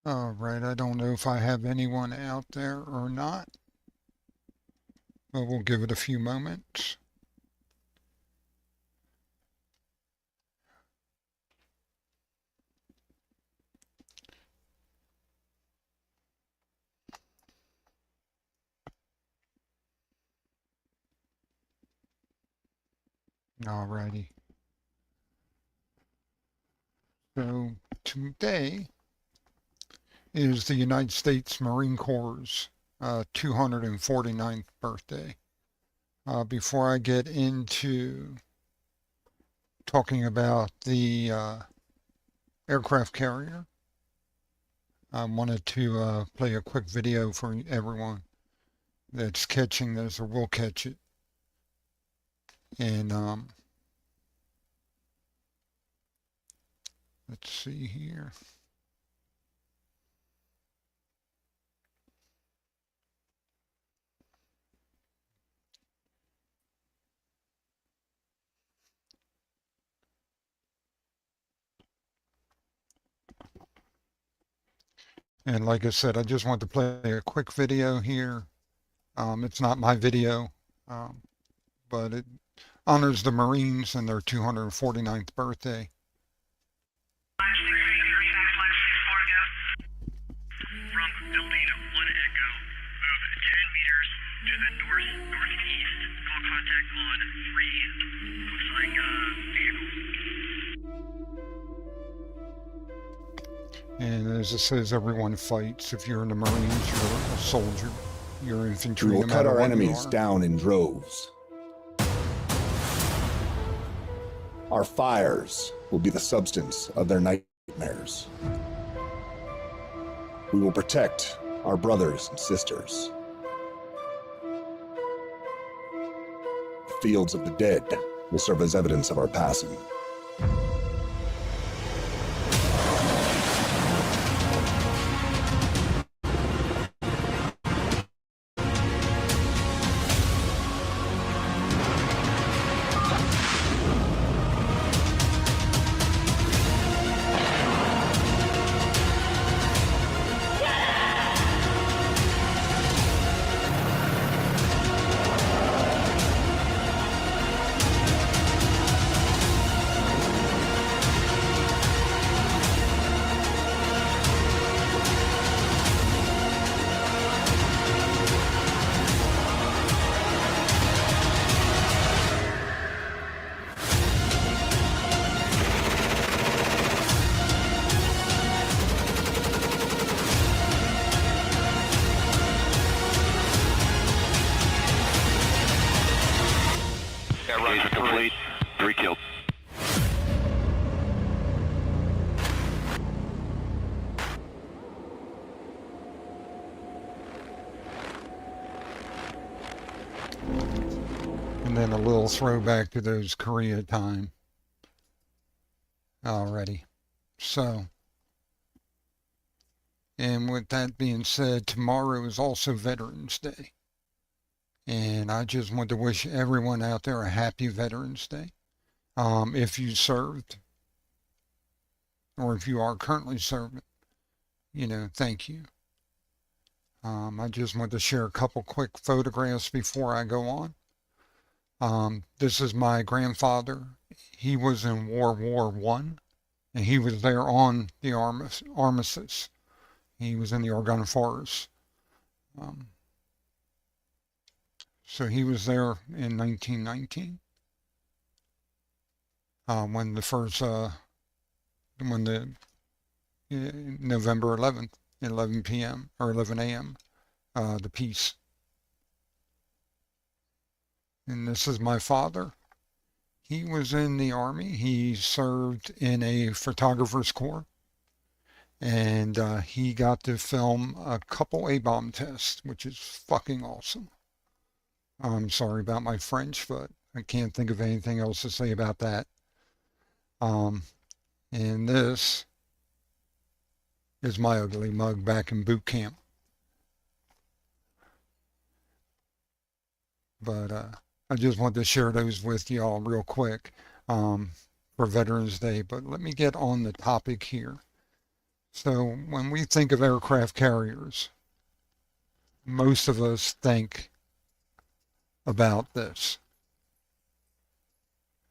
All right, I don't know if I have anyone out there or not, but we'll give it a few moments. All righty. So today is the United States Marine Corps' 249th birthday. Before I get into talking about the aircraft carrier, I wanted to play a quick video for everyone that's catching this or will catch it. And let's see here. And like I said, I just want to play a quick video here. It's not my video, um, but it honors the Marines and their 249th birthday. From building 1 Echo, move 10 meters to the northeast. Call contact on 3. Looks like vehicle. And as it says, everyone fights. If you're in the Marines, you're a soldier. You're infantry, We will no cut matter our what you enemies are. down in droves. Our fires will be the substance of their nightmares. We will protect our brothers and sisters. The fields of the dead will serve as evidence of our passing. Engagement complete. 3 killed. And then a little throwback to those Korea time. Alrighty. So, and with that being said, tomorrow is also Veterans Day. And I just want to wish everyone out there a happy Veterans Day. If you served, or if you are currently serving, thank you. I just want to share a couple quick photographs before I go on. This is my grandfather. He was in World War I, and he was there on the armistice. He was in the Argonne Forest. So he was there in 1919 when the first, when the November 11th, 11 p.m. or 11 a.m., the peace. And this is my father. He was in the Army. He served in a photographer's corps. And he got to film a couple A-bomb tests, which is fucking awesome. I'm sorry about my French, but I can't think of anything else to say about that. And this is my ugly mug back in boot camp. But I just wanted to share those with y'all real quick for Veterans Day. But let me get on the topic here. So when we think of aircraft carriers, most of us think about this.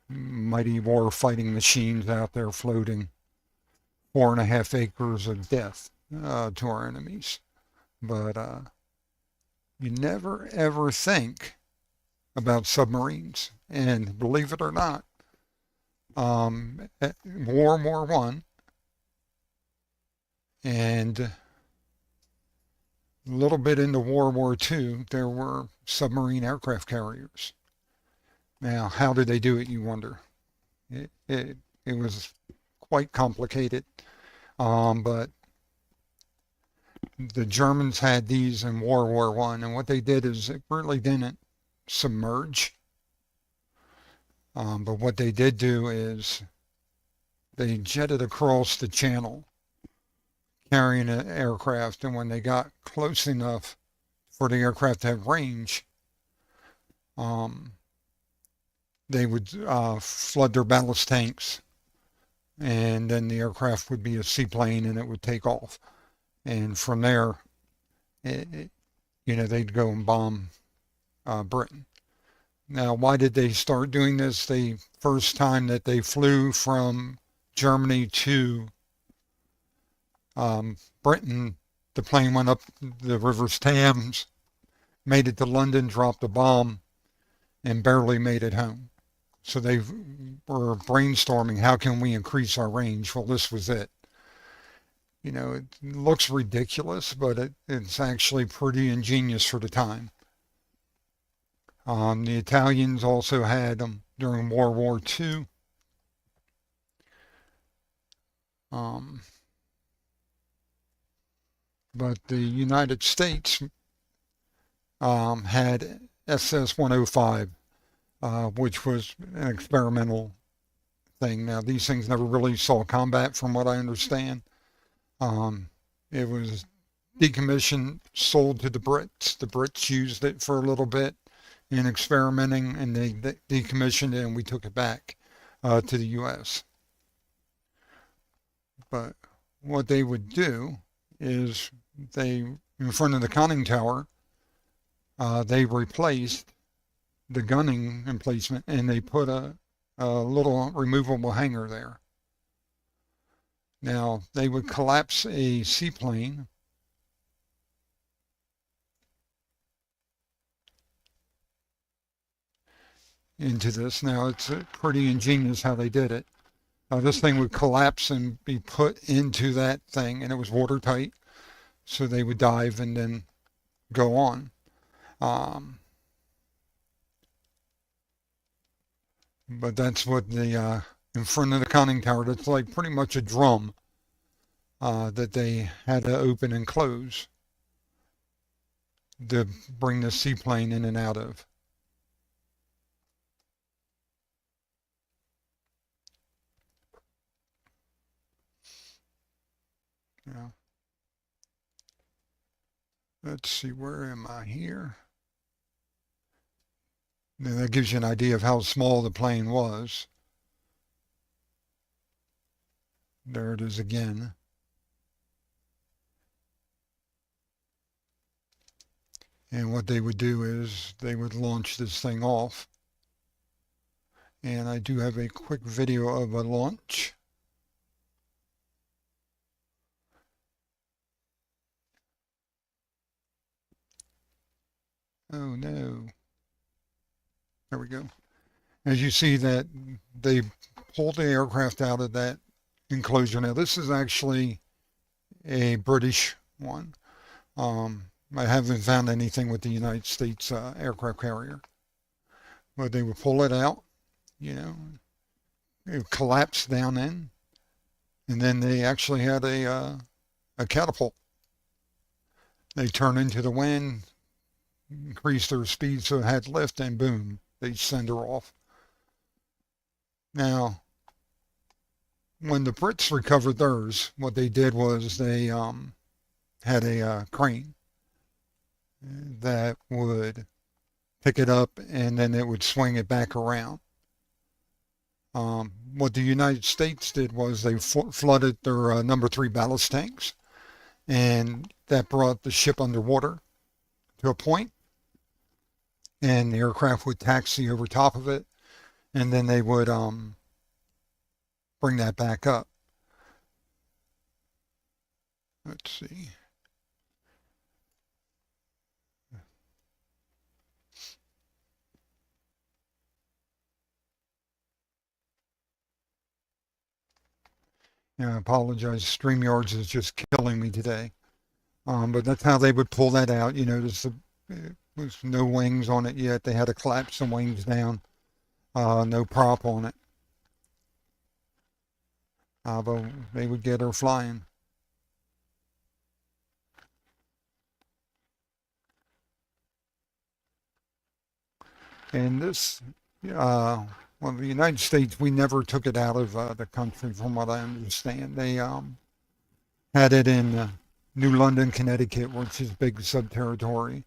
Mighty war fighting machines out there floating 4.5 acres of death to our enemies. But you never ever think about submarines. And believe it or not, World War One and a little bit into World War Two, there were submarine aircraft carriers. Now, how did they do it, you wonder? It was quite complicated, but the Germans had these in World War One, and what they did is it really didn't submerge. But what they did do is they jetted across the channel carrying an aircraft, and when they got close enough for the aircraft to have range, they would flood their ballast tanks, and then the aircraft would be a seaplane and it would take off. And from there, they'd go and bomb Britain. Now, why did they start doing this? The first time that they flew from Germany to Britain, the plane went up the River Thames, made it to London, dropped a bomb, and barely made it home. So they were brainstorming, how can we increase our range? Well, this was it. It looks ridiculous, but it's actually pretty ingenious for the time. The Italians also had them during World War II. But the United States had SS-105, which was an experimental thing. Now, these things never really saw combat, from what I understand. It was decommissioned, sold to the Brits. The Brits used it for a little bit in experimenting, and they decommissioned it, and we took it back to the U.S. But what they would do is in front of the conning tower, they replaced the gunning emplacement, and they put a little removable hangar there. Now, they would collapse a seaplane into this. Now, it's pretty ingenious how they did it. This thing would collapse and be put into that thing, and it was watertight, so they would dive and then go on. But that's what in front of the conning tower, that's like pretty much a drum that they had to open and close to bring the seaplane in and out of. Yeah. Let's see, where am I here? Now that gives you an idea of how small the plane was. There it is again. And what they would do is they would launch this thing off. And I do have a quick video of a launch. Oh no. There we go. As you see that they pulled the aircraft out of that enclosure. Now this is actually a British one. I haven't found anything with the United States aircraft carrier. But they would pull it out, it would collapse down in, and then they actually had a catapult. They turn into the wind, increase their speed so it had lift, and boom, they send her off. Now, when the Brits recovered theirs, what they did was they had a crane that would pick it up, and then it would swing it back around. What the United States did was they flooded their number 3 ballast tanks, and that brought the ship underwater to a point, and the aircraft would taxi over top of it, and then they would bring that back up. Let's see. Yeah, I apologize. StreamYards is just killing me today. But that's how they would pull that out. You know, there was no wings on it yet. They had to collapse some wings down. No prop on it. But they would get her flying. And this, well, the United States, we never took it out of the country, from what I understand. They had it in New London, Connecticut, which is big sub-territory,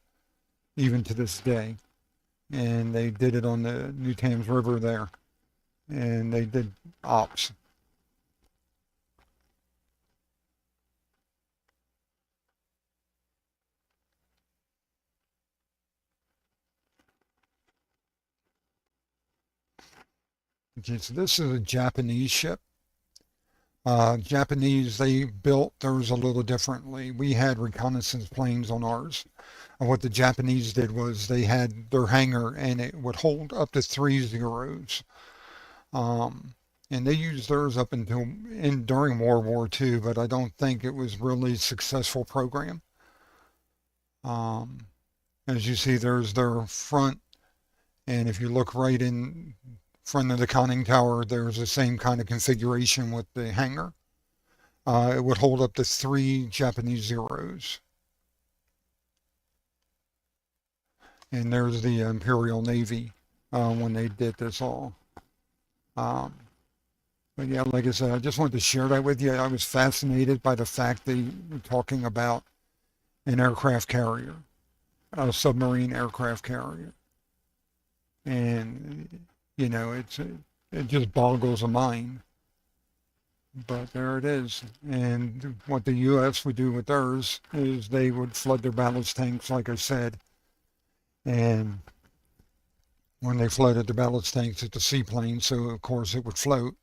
even to this day. And they did it on the New Thames River there. And they did ops. Okay, so this is a Japanese ship. Japanese, they built theirs a little differently. We had reconnaissance planes on ours. And what the Japanese did was they had their hangar, and it would hold up to 3 Zeros. And they used theirs up until during World War II, but I don't think it was really a successful program. As you see, there's their front, and if you look right in front of the conning tower, there's the same kind of configuration with the hangar. It would hold up to 3 Japanese Zeros. And there's the Imperial Navy when they did this all. But yeah, like I said, I just wanted to share that with you. I was fascinated by the fact they were talking about an aircraft carrier, a submarine aircraft carrier. And, you know, it just boggles the mind. But there it is. And what the U.S. would do with theirs is they would flood their ballast tanks, like I said. And when they flooded the ballast tanks, it's a seaplane, so of course it would float.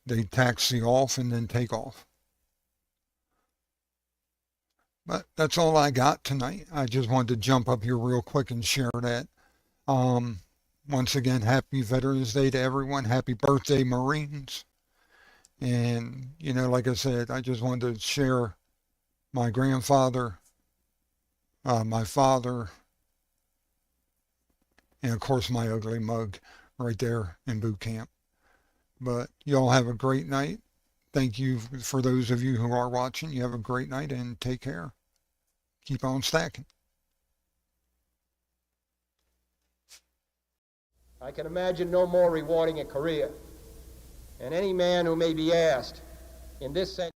They'd taxi off and then take off. But that's all I got tonight. I just wanted to jump up here real quick and share that. Once again, happy Veterans Day to everyone. Happy birthday, Marines. And, you know, like I said, I just wanted to share my grandfather, my father, and of course my ugly mug right there in boot camp. But y'all have a great night. Thank you for those of you who are watching. You have a great night and take care. Keep on stacking. I can imagine no more rewarding a career. And any man who may be asked in this century